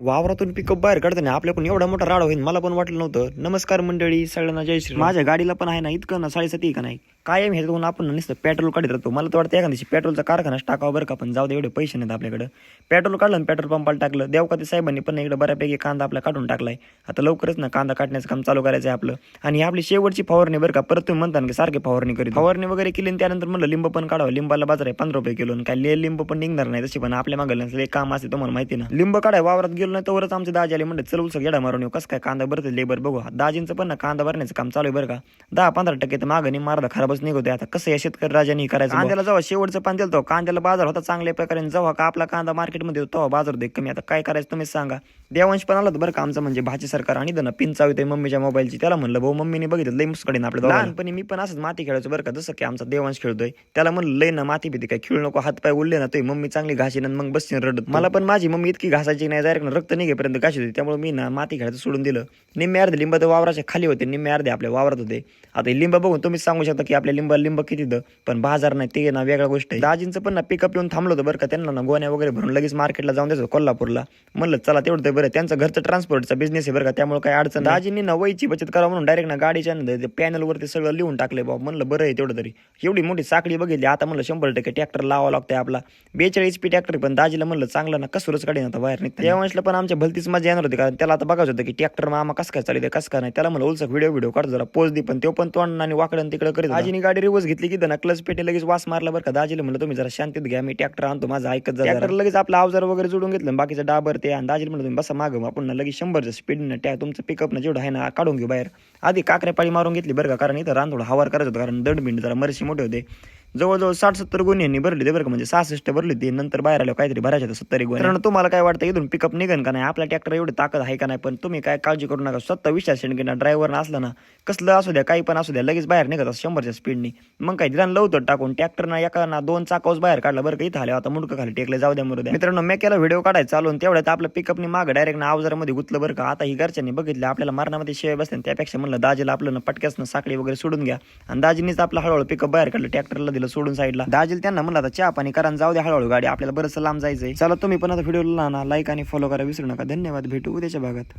वावरातून pickup बाहेर काढताना आपल्याकडून एवढा मोठा राडा होईल मला पण वाटलं नव्हतं. नमस्कार मंडळी, सगळ्यांना जय श्री. माझ्या गाडीला पण आहे ना इतकं ना 7.5 का नाही कायम हे करून आपण नुसतं पेट्रोल काढत राहतो. मला तर वाटतं एखाद्या दिवशी पेट्रोलचा कारखानाच टाकावा बरं का, पण जाऊ दे, एवढे पैसे नाहीत आपल्याकडे. पेट्रोल काढलं आणि पेट्रोल पंपाला टाकलं. देवकाते साहेबांनी पण इकडे बऱ्यापैकी कांदा आपला काढून टाकलाय. आता लवकरच ना कांदा काढण्याचं काम चालू करायचं आहे आपलं. आणि आपली शेवटची फवारणी बरं का. परत तुम्ही म्हणता की सारखे फवारणी करीत, फवारणी वगैरे केली त्यानंतर म्हणलं लिंब पण काढावं. लिंबाला बाजार आहे 15 रुपये किलो. काय लिंब पण निघणार नाही तशी, पण आपल्या मागं काम असते तुम्हाला माहिती ना. लिंब काढाय वावरात गेलो नाही तोवरच आमचे दाजी आले, म्हणलं चल उलसक येडा मारून येऊ. कसं काय कांदा भरते लेबर बघू. दाजींचं पण ना कांदा भरण्याचं काम चालू आहे बरं का. 10-15% तर मागणी मारदा खराबच निघतोय. आता कसं या शेतकरी राजांनी करायचं. कांद्याला जेव्हा शेवटचं पान दिलं कांद्याला बाजार होता चांगल्या प्रकारे. जेव्हा का आपला कांदा मार्केटमध्ये होता तेव्हा बाजार दे कमी. आता काय करायचं तुम्हीच सांगा. देवांश पण आलं बरं का आमचं, म्हणजे भाजी सरकार आणि ना पिन चावते मम्मीच्या मोबाईलची. त्याला म्हणलं भाऊ मम्मीने बघितलं लई मुस्कडीन आपल्या. लहानपणी मी पण असंच माती खेळायचो बरं का, जसं की आमचा देवांश खेळतोय. त्याला म्हणलं लई ना माती भीती काय खेळू नको, हात पाय उडले ना तुझी मम्मी चांगली घाशी मग बसशील रडत. मला पण माझी मम्मी इतकी घासायची नाही, डायरेक्ट रक्त निघेपर्यंत घाशी होती. त्यामुळे मी ना माती खेळायचं सोडून दिलं. निम्मे अर्धे लिंब तर वावराच्या खाली होते, निम्मे अर्धे आपल्या वावरात होते. आता लिंब बघून तुम्हीच सांगू शकता की आपल्या लिंब किती पण बाजार नाही ते ना वेगळा गोष्ट आहे. दाजींचं पण ना पिकअप येऊन थांबलं होतं बरं का. त्यांना ना गोण्या वगैरे भरून लगेच मार्केटला जाऊन द्यायचं कोल्हापूरला. म्हणलं चला तेवढं बरं, त्यांचं घरचं ट्रान्सपोर्टचा बिझनेस आहे बरं का, त्यामुळे काय अडचण. दाजींनी ना वहीची बचत करा म्हणून डायरेक्ट ना गाडीच्या पॅनलवरती सगळं लिहून टाकले बाबा. म्हणलं बरं आहे तेवढं तरी. एवढी मोठी साखळी बघितली. आता म्हणलं 100% ट्रॅक्टर लावा लागतंय आपला. 42 HP ट्रॅक्टर, पण दाजीला म्हणलं चांगलं ना कसूरच काढीन आता बाहेर निघतं. देवांशला पण आमच्या भलतीच मजा येणार होती, कारण त्याला आता बघायचं होतं की ट्रॅक्टर मामा कसं काय चालू कसं काय नाही. त्याला म्हणलं उलसक व्हिडिओ काढतो जरा पोच दे, पण तो पण तोंड आणि वाकडं तिकडे करीत. दाजीने गाडी रिवर्स घेतली की ना क्लच पेटे लगेच वास मारला बरं का. दाजीला म्हणलं तुम्ही जरा शांतीत घ्या, मी ट्रॅक्टर आणतो माझं ऐकत जा. ट्रॅक्टर लगेच आपला अवजार वगैरे जोडून घेतलं, बाकीचं डाबर ते. आणि दाजीला म्हणलं तुम्ही बसा मागं, आपण लगेच 100च्या स्पीडनं तुमचं पिकअप ना जेवढं आहे ना काढून घेऊ बाहेर. आधी काकऱ्या पाळी मारून घेतली बरं का, कारण इथं रान थोडं हवार करायचं होतं, कारण दंडबिंड जरा मरशी मोठे होते. जवळजवळ 60-70 गुन्हे यांनी भरले ते बरं का, म्हणजे 66 भरले ते. नंतर बाहेर आलो काहीतरी भरायचे 70 गुन्हे. तुम्हाला काय वाटतं इथून पिकअप निघन का नाही, आपल्या ट्रॅक्टर एवढी ताकद आहे का नाही. पण तुम्ही काय काळजी करू नका. स्वतः विश्वास की ना ड्रायव्हर असला ना कसलं असू द्या काही पण असू द्या लगेच बाहेर निघत 100च्या स्पीडनी. मग काही दिला लवकर टाकून ट्रॅक्टरना एका ना 2 चाकावच बाहेर काढला बरं का. इथं आले आता मुंडकं खाली टेकले, जाऊ द्या मरू द्या. मित्रांनो मी केला व्हिडिओ काढायचा चालून तेवढ्यात आपलं पिकअपनी मागं डायरेक्ट ना अवजारामध्ये गुतलं बरं का. आता ही घरच्यांनी बघितलं आपल्याला मारण्यामध्ये शिवाय बसले, त्यापेक्षा म्हणलं दाजीला आपलं ना पटक्यास साखळी वगैरे सोडून घ्या. आणि दाजीनीच आपलं हळूहळू पिकअप बाहेर काढलं, ट्रॅक्टरला दिलं सोडून साईडला. दाजीला त्यांना म्हणलं आता चहा पाणी करा, जाऊ द्या हळूहळू गाडी, आपल्याला बरंच लांब जायचंय. चला तुम्ही पण आता व्हिडिओला लाईक आणि फॉलो करा विसरू नका. धन्यवाद, भेटू उद्याच्या भागात.